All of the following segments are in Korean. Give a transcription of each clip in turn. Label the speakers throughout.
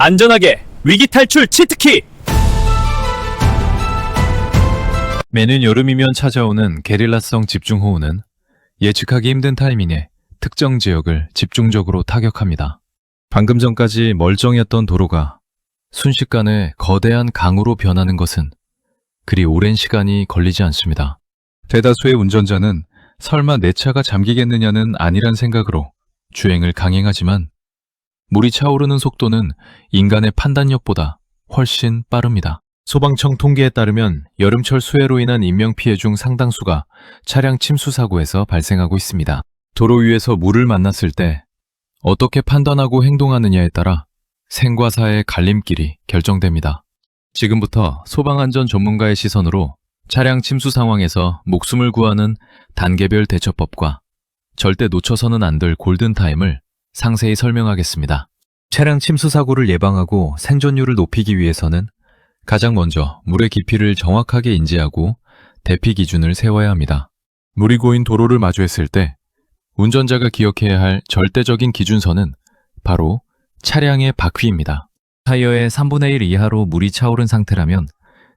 Speaker 1: 안전하게 위기 탈출 치트키!
Speaker 2: 매년 여름이면 찾아오는 게릴라성 집중호우는 예측하기 힘든 타이밍에 특정 지역을 집중적으로 타격합니다. 방금 전까지 멀쩡했던 도로가 순식간에 거대한 강으로 변하는 것은 그리 오랜 시간이 걸리지 않습니다. 대다수의 운전자는 설마 내 차가 잠기겠느냐는 아니란 생각으로 주행을 강행하지만 물이 차오르는 속도는 인간의 판단력보다 훨씬 빠릅니다. 소방청 통계에 따르면 여름철 수해로 인한 인명피해 중 상당수가 차량 침수 사고에서 발생하고 있습니다. 도로 위에서 물을 만났을 때 어떻게 판단하고 행동하느냐에 따라 생과 사의 갈림길이 결정됩니다. 지금부터 소방안전 전문가의 시선으로 차량 침수 상황에서 목숨을 구하는 단계별 대처법과 절대 놓쳐서는 안 될 골든타임을 상세히 설명하겠습니다. 차량 침수 사고를 예방하고 생존율을 높이기 위해서는 가장 먼저 물의 깊이를 정확하게 인지하고 대피 기준을 세워야 합니다. 물이 고인 도로를 마주했을 때 운전자가 기억해야 할 절대적인 기준선은 바로 차량의 바퀴입니다. 타이어의 3분의 1 이하로 물이 차오른 상태라면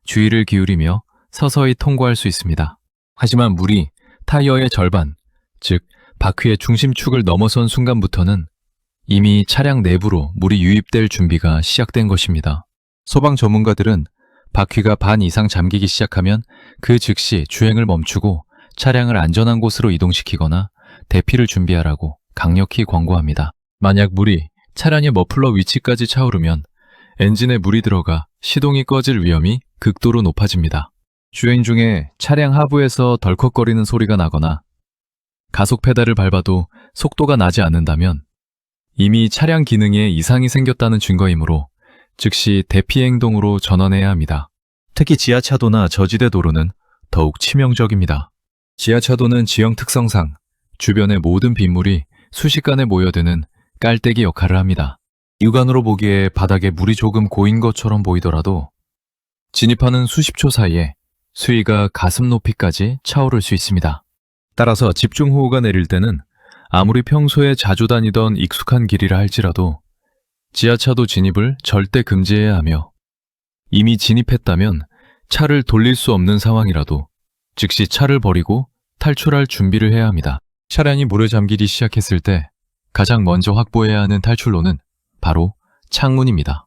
Speaker 2: 주의를 기울이며 서서히 통과할 수 있습니다. 하지만 물이 타이어의 절반, 즉 바퀴의 중심축을 넘어선 순간부터는 이미 차량 내부로 물이 유입될 준비가 시작된 것입니다. 소방 전문가들은 바퀴가 반 이상 잠기기 시작하면 그 즉시 주행을 멈추고 차량을 안전한 곳으로 이동시키거나 대피를 준비하라고 강력히 권고합니다. 만약 물이 차량의 머플러 위치까지 차오르면 엔진에 물이 들어가 시동이 꺼질 위험이 극도로 높아집니다. 주행 중에 차량 하부에서 덜컥거리는 소리가 나거나 가속 페달을 밟아도 속도가 나지 않는다면 이미 차량 기능에 이상이 생겼다는 증거이므로 즉시 대피 행동으로 전환해야 합니다. 특히 지하차도나 저지대 도로는 더욱 치명적입니다. 지하차도는 지형 특성상 주변의 모든 빗물이 순식간에 모여드는 깔때기 역할을 합니다. 육안으로 보기에 바닥에 물이 조금 고인 것처럼 보이더라도 진입하는 수십 초 사이에 수위가 가슴 높이까지 차오를 수 있습니다. 따라서 집중호우가 내릴 때는 아무리 평소에 자주 다니던 익숙한 길이라 할지라도 지하차도 진입을 절대 금지해야 하며 이미 진입했다면 차를 돌릴 수 없는 상황이라도 즉시 차를 버리고 탈출할 준비를 해야 합니다. 차량이 물에 잠기기 시작했을 때 가장 먼저 확보해야 하는 탈출로는 바로 창문입니다.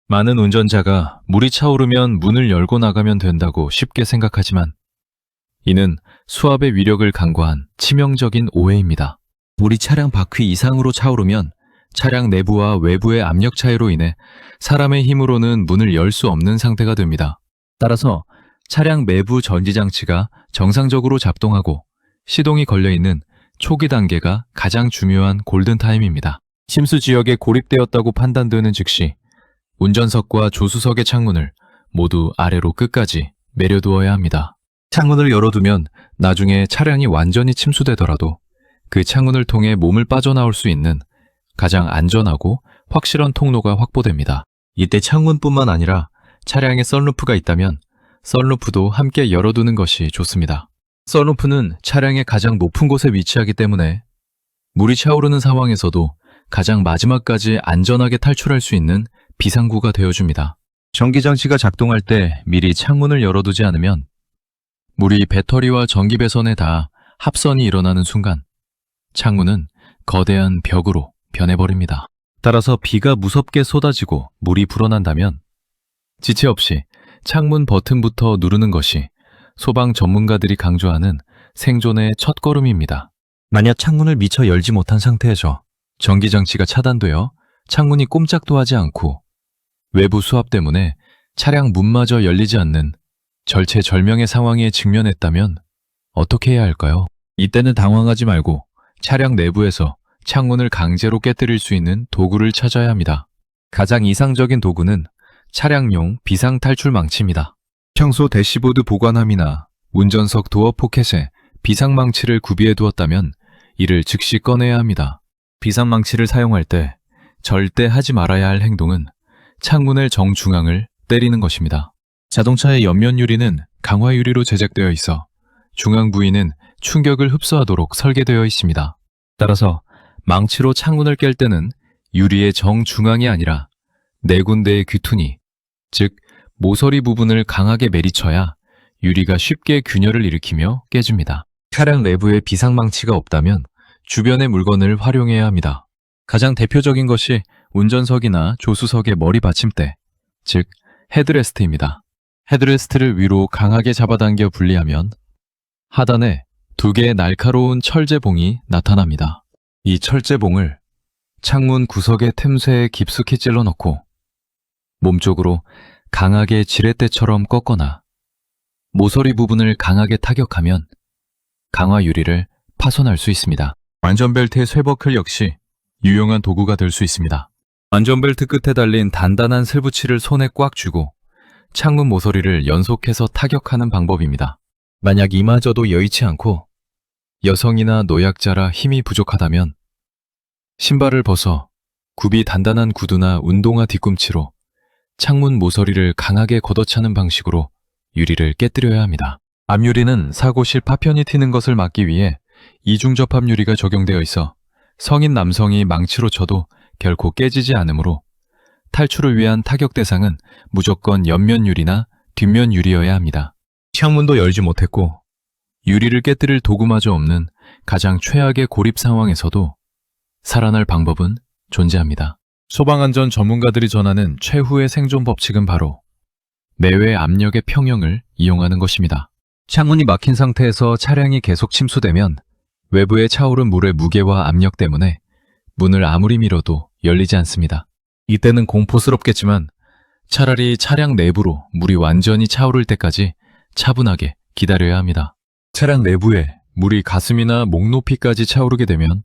Speaker 2: 많은 운전자가 물이 차오르면 문을 열고 나가면 된다고 쉽게 생각하지만 이는 수압의 위력을 간과한 치명적인 오해입니다. 물이 차량 바퀴 이상으로 차오르면 차량 내부와 외부의 압력 차이로 인해 사람의 힘으로는 문을 열 수 없는 상태가 됩니다. 따라서 차량 내부 전지장치가 정상적으로 작동하고 시동이 걸려있는 초기 단계가 가장 중요한 골든타임입니다. 침수 지역에 고립되었다고 판단되는 즉시 운전석과 조수석의 창문을 모두 아래로 끝까지 내려두어야 합니다. 창문을 열어두면 나중에 차량이 완전히 침수되더라도 그 창문을 통해 몸을 빠져나올 수 있는 가장 안전하고 확실한 통로가 확보됩니다. 이때 창문뿐만 아니라 차량에 썬루프가 있다면 썬루프도 함께 열어두는 것이 좋습니다. 썬루프는 차량의 가장 높은 곳에 위치하기 때문에 물이 차오르는 상황에서도 가장 마지막까지 안전하게 탈출할 수 있는 비상구가 되어줍니다. 전기장치가 작동할 때 미리 창문을 열어두지 않으면 물이 배터리와 전기배선에 닿아 합선이 일어나는 순간 창문은 거대한 벽으로 변해버립니다. 따라서 비가 무섭게 쏟아지고 물이 불어난다면 지체 없이 창문 버튼부터 누르는 것이 소방 전문가들이 강조하는 생존의 첫걸음입니다. 만약 창문을 미처 열지 못한 상태에서 전기장치가 차단되어 창문이 꼼짝도 하지 않고 외부 수압 때문에 차량 문마저 열리지 않는 절체절명의 상황에 직면했다면 어떻게 해야 할까요? 이때는 당황하지 말고 차량 내부에서 창문을 강제로 깨뜨릴 수 있는 도구를 찾아야 합니다. 가장 이상적인 도구는 차량용 비상탈출 망치입니다. 평소 대시보드 보관함이나 운전석 도어 포켓에 비상망치를 구비해 두었다면 이를 즉시 꺼내야 합니다. 비상망치를 사용할 때 절대 하지 말아야 할 행동은 창문의 정중앙을 때리는 것입니다. 자동차의 옆면 유리는 강화 유리로 제작되어 있어 중앙 부위는 충격을 흡수하도록 설계되어 있습니다. 따라서 망치로 창문을 깰 때는 유리의 정중앙이 아니라 네 군데의 귀퉁이, 즉 모서리 부분을 강하게 매리쳐야 유리가 쉽게 균열을 일으키며 깨집니다. 차량 내부에 비상망치가 없다면 주변의 물건을 활용해야 합니다. 가장 대표적인 것이 운전석이나 조수석의 머리 받침대, 즉 헤드레스트입니다. 헤드레스트를 위로 강하게 잡아당겨 분리하면 하단에 두 개의 날카로운 철제봉이 나타납니다. 이 철제봉을 창문 구석의 틈새에 깊숙이 찔러 넣고 몸쪽으로 강하게 지렛대처럼 꺾거나 모서리 부분을 강하게 타격하면 강화 유리를 파손할 수 있습니다. 안전벨트의 쇠버클 역시 유용한 도구가 될 수 있습니다. 안전벨트 끝에 달린 단단한 슬부치를 손에 꽉 쥐고 창문 모서리를 연속해서 타격하는 방법입니다. 만약 이마저도 여의치 않고 여성이나 노약자라 힘이 부족하다면 신발을 벗어 굽이 단단한 구두나 운동화 뒤꿈치로 창문 모서리를 강하게 걷어차는 방식으로 유리를 깨뜨려야 합니다. 앞유리는 사고 시 파편이 튀는 것을 막기 위해 이중접합 유리가 적용되어 있어 성인 남성이 망치로 쳐도 결코 깨지지 않으므로 탈출을 위한 타격 대상은 무조건 옆면 유리나 뒷면 유리여야 합니다. 창문도 열지 못했고 유리를 깨뜨릴 도구마저 없는 가장 최악의 고립 상황에서도 살아날 방법은 존재합니다. 소방안전 전문가들이 전하는 최후의 생존 법칙은 바로 내외 압력의 평형을 이용하는 것입니다. 창문이 막힌 상태에서 차량이 계속 침수되면 외부에 차오른 물의 무게와 압력 때문에 문을 아무리 밀어도 열리지 않습니다. 이때는 공포스럽겠지만 차라리 차량 내부로 물이 완전히 차오를 때까지 차분하게 기다려야 합니다. 차량 내부에 물이 가슴이나 목 높이까지 차오르게 되면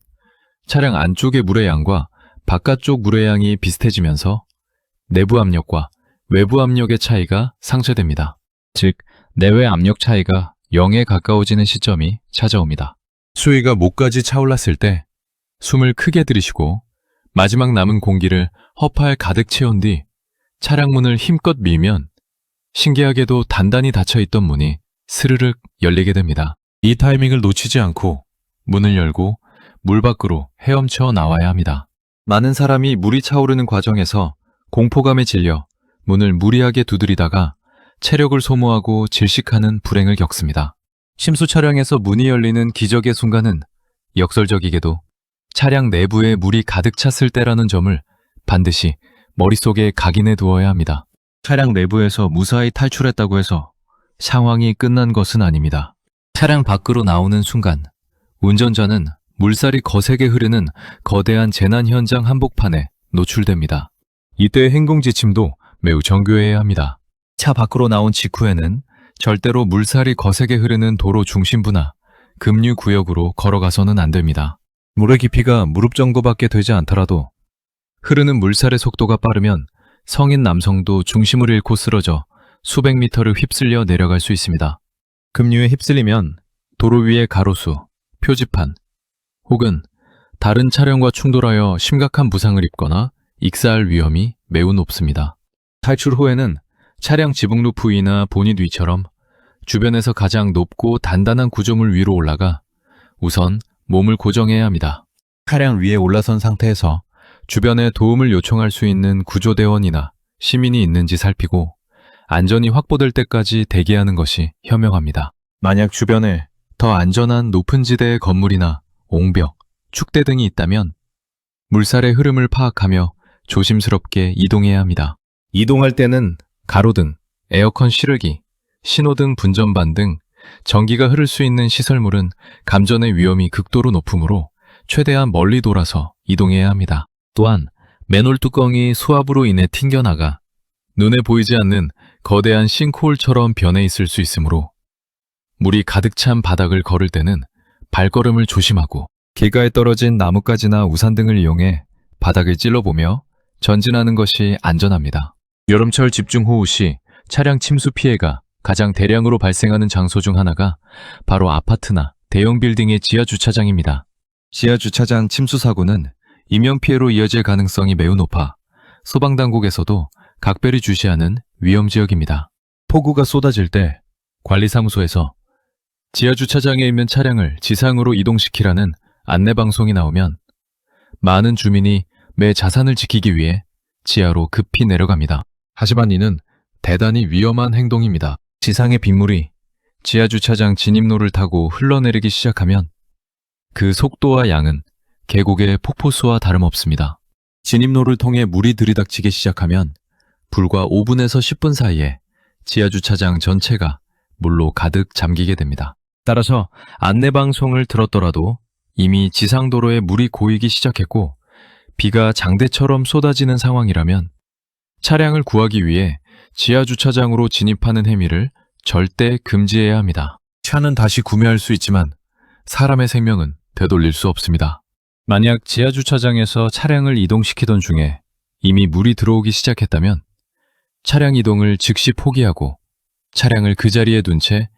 Speaker 2: 차량 안쪽의 물의 양과 바깥쪽 물의 양이 비슷해지면서 내부 압력과 외부 압력의 차이가 상쇄됩니다. 즉, 내외 압력 차이가 0에 가까워지는 시점이 찾아옵니다. 수위가 목까지 차올랐을 때 숨을 크게 들이쉬고 마지막 남은 공기를 허파에 가득 채운 뒤 차량 문을 힘껏 밀면 신기하게도 단단히 닫혀있던 문이 스르륵 열리게 됩니다. 이 타이밍을 놓치지 않고 문을 열고 물 밖으로 헤엄쳐 나와야 합니다. 많은 사람이 물이 차오르는 과정에서 공포감에 질려 문을 무리하게 두드리다가 체력을 소모하고 질식하는 불행을 겪습니다. 침수 차량에서 문이 열리는 기적의 순간은 역설적이게도 차량 내부에 물이 가득 찼을 때라는 점을 반드시 머릿속에 각인해 두어야 합니다. 차량 내부에서 무사히 탈출했다고 해서 상황이 끝난 것은 아닙니다. 차량 밖으로 나오는 순간 운전자는 물살이 거세게 흐르는 거대한 재난 현장 한복판에 노출됩니다. 이때의 행동 지침도 매우 정교해야 합니다. 차 밖으로 나온 직후에는 절대로 물살이 거세게 흐르는 도로 중심부나 급류 구역으로 걸어가서는 안 됩니다. 물의 깊이가 무릎 정도밖에 되지 않더라도 흐르는 물살의 속도가 빠르면 성인 남성도 중심을 잃고 쓰러져 수백 미터를 휩쓸려 내려갈 수 있습니다. 급류에 휩쓸리면 도로 위의 가로수, 표지판 혹은 다른 차량과 충돌하여 심각한 부상을 입거나 익사할 위험이 매우 높습니다. 탈출 후에는 차량 지붕 루프 위나 보닛 위처럼 주변에서 가장 높고 단단한 구조물 위로 올라가 우선 몸을 고정해야 합니다. 차량 위에 올라선 상태에서 주변에 도움을 요청할 수 있는 구조대원이나 시민이 있는지 살피고 안전이 확보될 때까지 대기하는 것이 현명합니다. 만약 주변에 더 안전한 높은 지대의 건물이나 옹벽, 축대 등이 있다면 물살의 흐름을 파악하며 조심스럽게 이동해야 합니다. 이동할 때는 가로등, 에어컨 실외기, 신호등 분전반 등 전기가 흐를 수 있는 시설물은 감전의 위험이 극도로 높으므로 최대한 멀리 돌아서 이동해야 합니다. 또한 맨홀 뚜껑이 수압으로 인해 튕겨나가 눈에 보이지 않는 거대한 싱크홀처럼 변해 있을 수 있으므로 물이 가득 찬 바닥을 걸을 때는 발걸음을 조심하고 길가에 떨어진 나뭇가지나 우산 등을 이용해 바닥을 찔러보며 전진하는 것이 안전합니다. 여름철 집중호우 시 차량 침수 피해가 가장 대량으로 발생하는 장소 중 하나가 바로 아파트나 대형 빌딩의 지하 주차장입니다. 지하 주차장 침수 사고는 인명피해로 이어질 가능성이 매우 높아 소방당국에서도 각별히 주시하는 위험지역입니다. 폭우가 쏟아질 때 관리사무소에서 지하 주차장에 있는 차량을 지상으로 이동시키라는 안내방송이 나오면 많은 주민이 매 자산을 지키기 위해 지하로 급히 내려갑니다. 하지만 이는 대단히 위험한 행동입니다. 지상의 빗물이 지하주차장 진입로를 타고 흘러내리기 시작하면 그 속도와 양은 계곡의 폭포수와 다름없습니다. 진입로를 통해 물이 들이닥치기 시작하면 불과 5분에서 10분 사이에 지하주차장 전체가 물로 가득 잠기게 됩니다. 따라서 안내방송을 들었더라도 이미 지상도로에 물이 고이기 시작했고 비가 장대처럼 쏟아지는 상황이라면 차량을 구하기 위해 지하주차장으로 진입하는 행위를 절대 금지해야 합니다. 차는 다시 구매할 수 있지만 사람의 생명은 되돌릴 수 없습니다. 만약 지하주차장에서 차량을 이동시키던 중에 이미 물이 들어오기 시작했다면 차량 이동을 즉시 포기하고 차량을 그 자리에 둔 채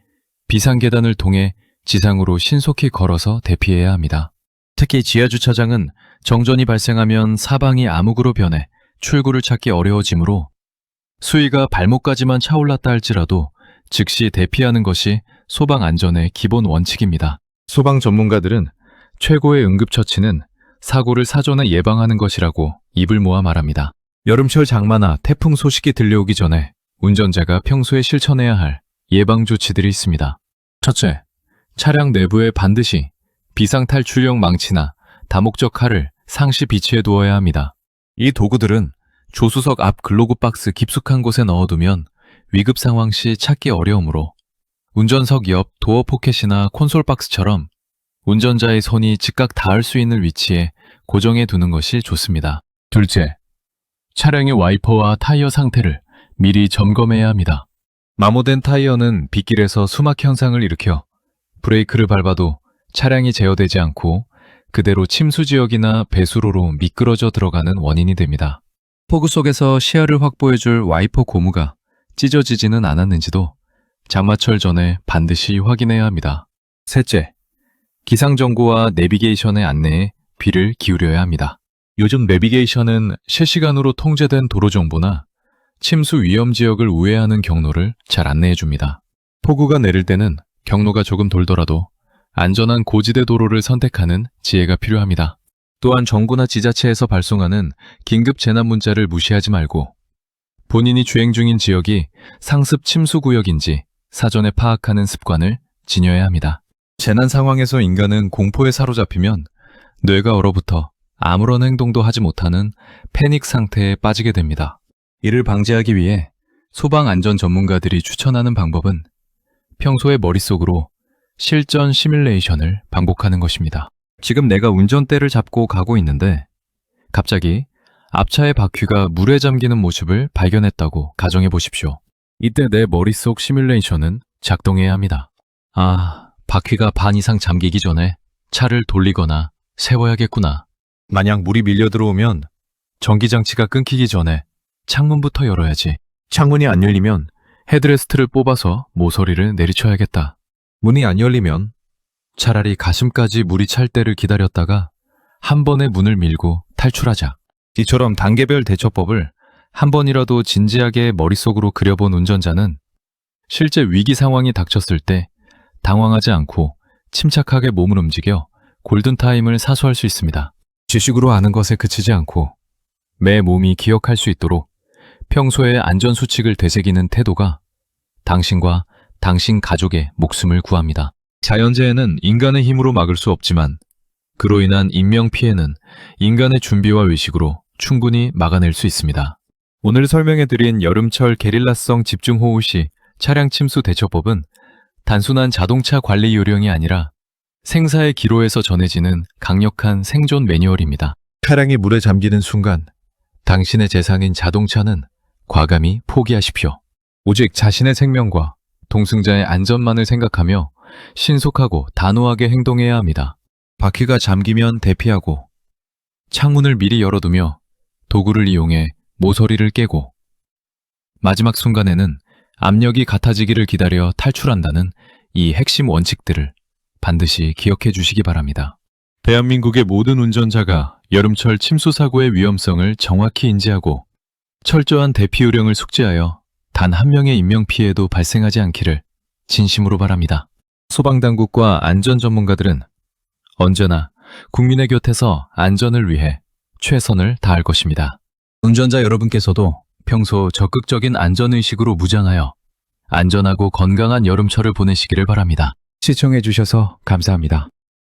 Speaker 2: 비상계단을 통해 지상으로 신속히 걸어서 대피해야 합니다. 특히 지하주차장은 정전이 발생하면 사방이 암흑으로 변해 출구를 찾기 어려워지므로 수위가 발목까지만 차올랐다 할지라도 즉시 대피하는 것이 소방 안전의 기본 원칙입니다. 소방 전문가들은 최고의 응급처치는 사고를 사전에 예방하는 것이라고 입을 모아 말합니다. 여름철 장마나 태풍 소식이 들려오기 전에 운전자가 평소에 실천해야 할 예방 조치들이 있습니다. 첫째, 차량 내부에 반드시 비상탈출용 망치나 다목적 칼을 상시 비치해 두어야 합니다. 이 도구들은 조수석 앞 글로브 박스 깊숙한 곳에 넣어두면 위급 상황 시 찾기 어려우므로 운전석 옆 도어 포켓이나 콘솔 박스처럼 운전자의 손이 즉각 닿을 수 있는 위치에 고정해 두는 것이 좋습니다. 둘째, 차량의 와이퍼와 타이어 상태를 미리 점검해야 합니다. 마모된 타이어는 빗길에서 수막 현상을 일으켜 브레이크를 밟아도 차량이 제어되지 않고 그대로 침수 지역이나 배수로로 미끄러져 들어가는 원인이 됩니다. 폭우 속에서 시야를 확보해줄 와이퍼 고무가 찢어지지는 않았는지도 장마철 전에 반드시 확인해야 합니다. 셋째, 기상정보와 내비게이션의 안내에 귀를 기울여야 합니다. 요즘 내비게이션은 실시간으로 통제된 도로 정보나 침수 위험 지역을 우회하는 경로를 잘 안내해줍니다. 폭우가 내릴 때는 경로가 조금 돌더라도 안전한 고지대 도로를 선택하는 지혜가 필요합니다. 또한 정부나 지자체에서 발송하는 긴급 재난 문자를 무시하지 말고 본인이 주행 중인 지역이 상습 침수 구역인지 사전에 파악하는 습관을 지녀야 합니다. 재난 상황에서 인간은 공포에 사로잡히면 뇌가 얼어붙어 아무런 행동도 하지 못하는 패닉 상태에 빠지게 됩니다. 이를 방지하기 위해 소방 안전 전문가들이 추천하는 방법은 평소에 머릿속으로 실전 시뮬레이션을 반복하는 것입니다. 지금 내가 운전대를 잡고 가고 있는데 갑자기 앞차의 바퀴가 물에 잠기는 모습을 발견했다고 가정해 보십시오. 이때 내 머릿속 시뮬레이션은 작동해야 합니다. 바퀴가 반 이상 잠기기 전에 차를 돌리거나 세워야겠구나. 만약 물이 밀려 들어오면 전기장치가 끊기기 전에 창문부터 열어야지. 창문이 안 열리면 헤드레스트를 뽑아서 모서리를 내리쳐야겠다. 문이 안 열리면 차라리 가슴까지 물이 찰 때를 기다렸다가 한 번에 문을 밀고 탈출하자. 이처럼 단계별 대처법을 한 번이라도 진지하게 머릿속으로 그려본 운전자는 실제 위기 상황이 닥쳤을 때 당황하지 않고 침착하게 몸을 움직여 골든타임을 사수할 수 있습니다. 지식으로 아는 것에 그치지 않고 매 몸이 기억할 수 있도록 평소에 안전수칙을 되새기는 태도가 당신과 당신 가족의 목숨을 구합니다. 자연재해는 인간의 힘으로 막을 수 없지만 그로 인한 인명피해는 인간의 준비와 의식으로 충분히 막아낼 수 있습니다. 오늘 설명해드린 여름철 게릴라성 집중호우 시 차량 침수 대처법은 단순한 자동차 관리 요령이 아니라 생사의 기로에서 전해지는 강력한 생존 매뉴얼입니다. 차량이 물에 잠기는 순간 당신의 재산인 자동차는 과감히 포기하십시오. 오직 자신의 생명과 동승자의 안전만을 생각하며 신속하고 단호하게 행동해야 합니다. 바퀴가 잠기면 대피하고 창문을 미리 열어두며 도구를 이용해 모서리를 깨고 마지막 순간에는 압력이 같아지기를 기다려 탈출한다는 이 핵심 원칙들을 반드시 기억해 주시기 바랍니다. 대한민국의 모든 운전자가 여름철 침수 사고의 위험성을 정확히 인지하고 철저한 대피 요령을 숙지하여 단 한 명의 인명피해도 발생하지 않기를 진심으로 바랍니다. 소방당국과 안전 전문가들은 언제나 국민의 곁에서 안전을 위해 최선을 다할 것입니다. 운전자 여러분께서도 평소 적극적인 안전의식으로 무장하여 안전하고 건강한 여름철을 보내시기를 바랍니다. 시청해주셔서 감사합니다.